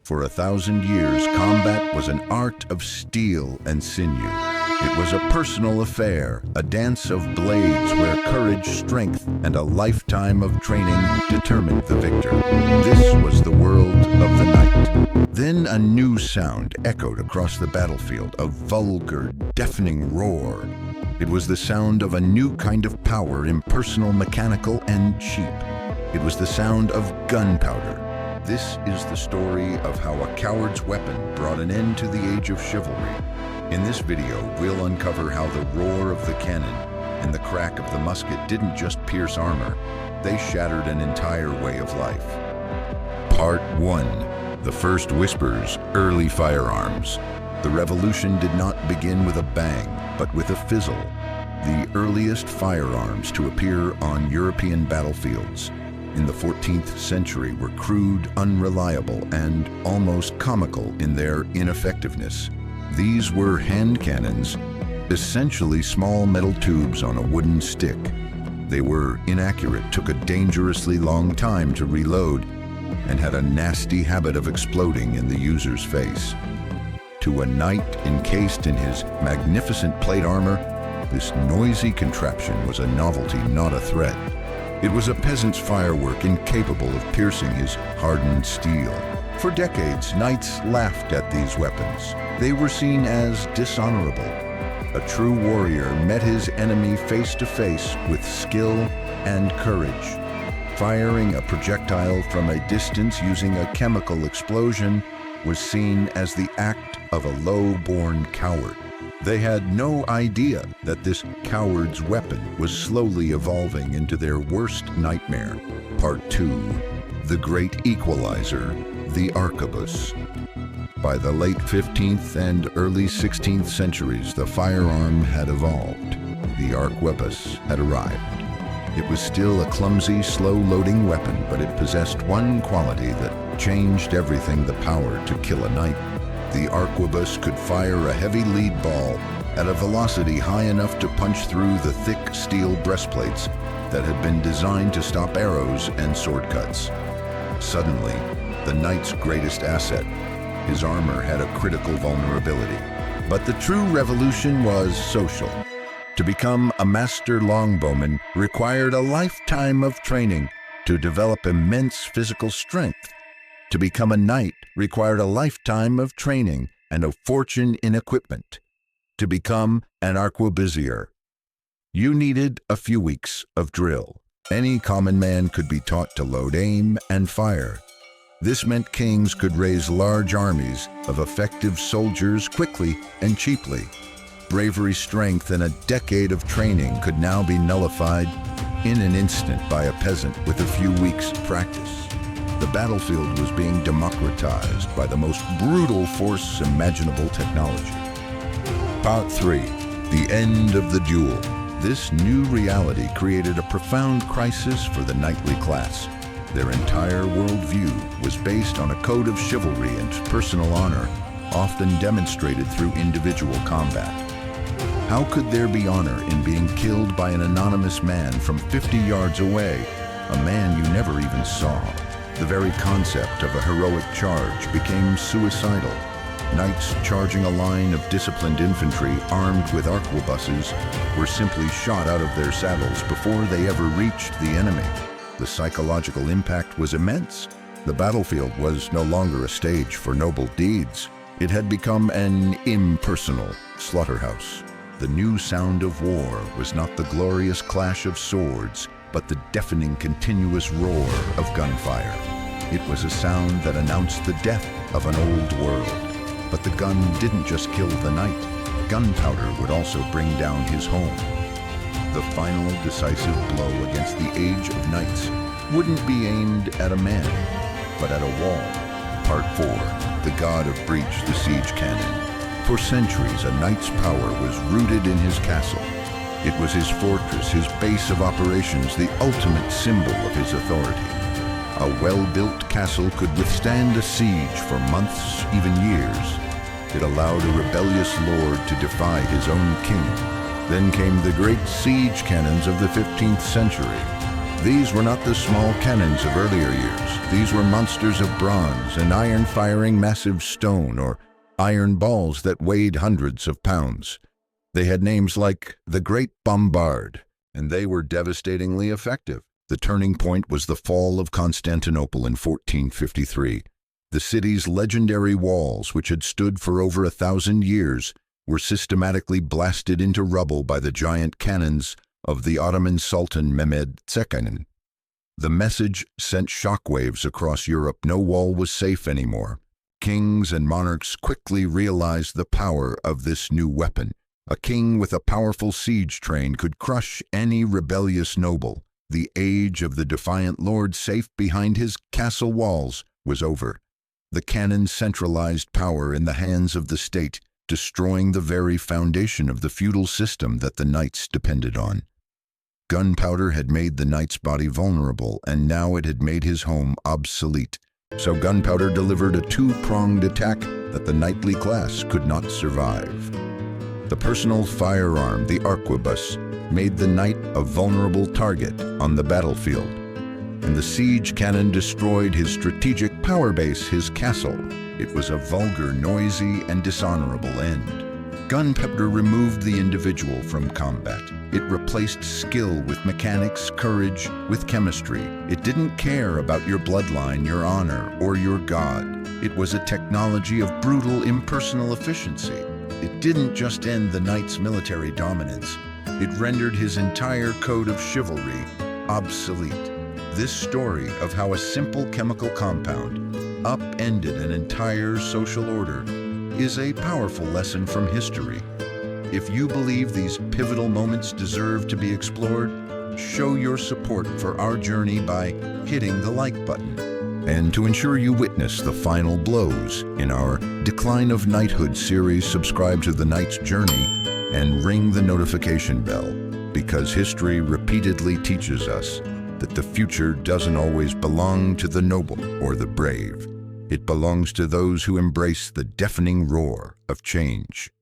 For 1,000 years, combat was an art of steel and sinew. It was a personal affair, a dance of blades where courage, strength, and a lifetime of training determined the victor. This was the world of the knight. Then a new sound echoed across the battlefield, a vulgar, deafening roar. It was the sound of a new kind of power, impersonal, mechanical, and cheap. It was the sound of gunpowder. This is the story of how a coward's weapon brought an end to the age of chivalry. In this video, we'll uncover how the roar of the cannon and the crack of the musket didn't just pierce armor, they shattered an entire way of life. Part 1. The First Whispers, Early Firearms. The revolution did not begin with a bang, but with a fizzle. The earliest firearms to appear on European battlefields in the 14th century were crude, unreliable, and almost comical in their ineffectiveness. These were hand cannons, essentially small metal tubes on a wooden stick. They were inaccurate, took a dangerously long time to reload, and had a nasty habit of exploding in the user's face. To a knight encased in his magnificent plate armor, this noisy contraption was a novelty, not a threat. It was a peasant's firework incapable of piercing his hardened steel. For decades, knights laughed at these weapons. They were seen as dishonorable. A true warrior met his enemy face to face with skill and courage. Firing a projectile from a distance using a chemical explosion was seen as the act of a low-born coward. They had no idea that this coward's weapon was slowly evolving into their worst nightmare. Part 2. The Great Equalizer, the arquebus. By the late 15th and early 16th centuries, the firearm had evolved. The arquebus had arrived. It was still a clumsy, slow-loading weapon, but it possessed one quality that changed everything: the power to kill a knight. The arquebus could fire a heavy lead ball at a velocity high enough to punch through the thick steel breastplates that had been designed to stop arrows and sword cuts. Suddenly, the knight's greatest asset, his armor, had a critical vulnerability. But the true revolution was social. To become a master longbowman required a lifetime of training to develop immense physical strength. To become a knight required a lifetime of training and a fortune in equipment. To become an arquebusier, you needed a few weeks of drill. Any common man could be taught to load, aim, and fire. This meant kings could raise large armies of effective soldiers quickly and cheaply. Bravery, strength, and a decade of training could now be nullified in an instant by a peasant with a few weeks' practice. The battlefield was being democratized by the most brutal force imaginable technology. Part 3. The End of the Duel. This new reality created a profound crisis for the knightly class. Their entire worldview was based on a code of chivalry and personal honor, often demonstrated through individual combat. How could there be honor in being killed by an anonymous man from 50 yards away, a man you never even saw? The very concept of a heroic charge became suicidal. Knights charging a line of disciplined infantry armed with arquebuses were simply shot out of their saddles before they ever reached the enemy. The psychological impact was immense. The battlefield was no longer a stage for noble deeds. It had become an impersonal slaughterhouse. The new sound of war was not the glorious clash of swords, but the deafening continuous roar of gunfire. It was a sound that announced the death of an old world. But the gun didn't just kill the knight. Gunpowder would also bring down his home. The final decisive blow against the age of knights wouldn't be aimed at a man, but at a wall. Part 4. The God of Breach, the Siege Cannon. For centuries, a knight's power was rooted in his castle. It was his fortress, his base of operations, the ultimate symbol of his authority. A well-built castle could withstand a siege for months, even years. It allowed a rebellious lord to defy his own king. Then came the great siege cannons of the 15th century. These were not the small cannons of earlier years. These were monsters of bronze and iron firing massive stone or iron balls that weighed hundreds of pounds. They had names like the Great Bombard, and they were devastatingly effective. The turning point was the fall of Constantinople in 1453. The city's legendary walls, which had stood for over 1,000 years, were systematically blasted into rubble by the giant cannons of the Ottoman Sultan Mehmed II. The message sent shockwaves across Europe. No wall was safe anymore. Kings and monarchs quickly realized the power of this new weapon. A king with a powerful siege train could crush any rebellious noble. The age of the defiant lord safe behind his castle walls was over. The cannon centralized power in the hands of the state, destroying the very foundation of the feudal system that the knights depended on. Gunpowder had made the knight's body vulnerable, and now it had made his home obsolete. So gunpowder delivered a two-pronged attack that the knightly class could not survive. The personal firearm, the arquebus, made the knight a vulnerable target on the battlefield, and the siege cannon destroyed his strategic power base, his castle. It was a vulgar, noisy, and dishonorable end. Gunpowder removed the individual from combat. It replaced skill with mechanics, courage with chemistry. It didn't care about your bloodline, your honor, or your god. It was a technology of brutal, impersonal efficiency. It didn't just end the knight's military dominance. It rendered his entire code of chivalry obsolete. This story of how a simple chemical compound upended an entire social order is a powerful lesson from history. If you believe these pivotal moments deserve to be explored, show your support for our journey by hitting the like button. And to ensure you witness the final blows in our Decline of Knighthood series, subscribe to The Knight's Journey and ring the notification bell, because history repeatedly teaches us that the future doesn't always belong to the noble or the brave. It belongs to those who embrace the deafening roar of change.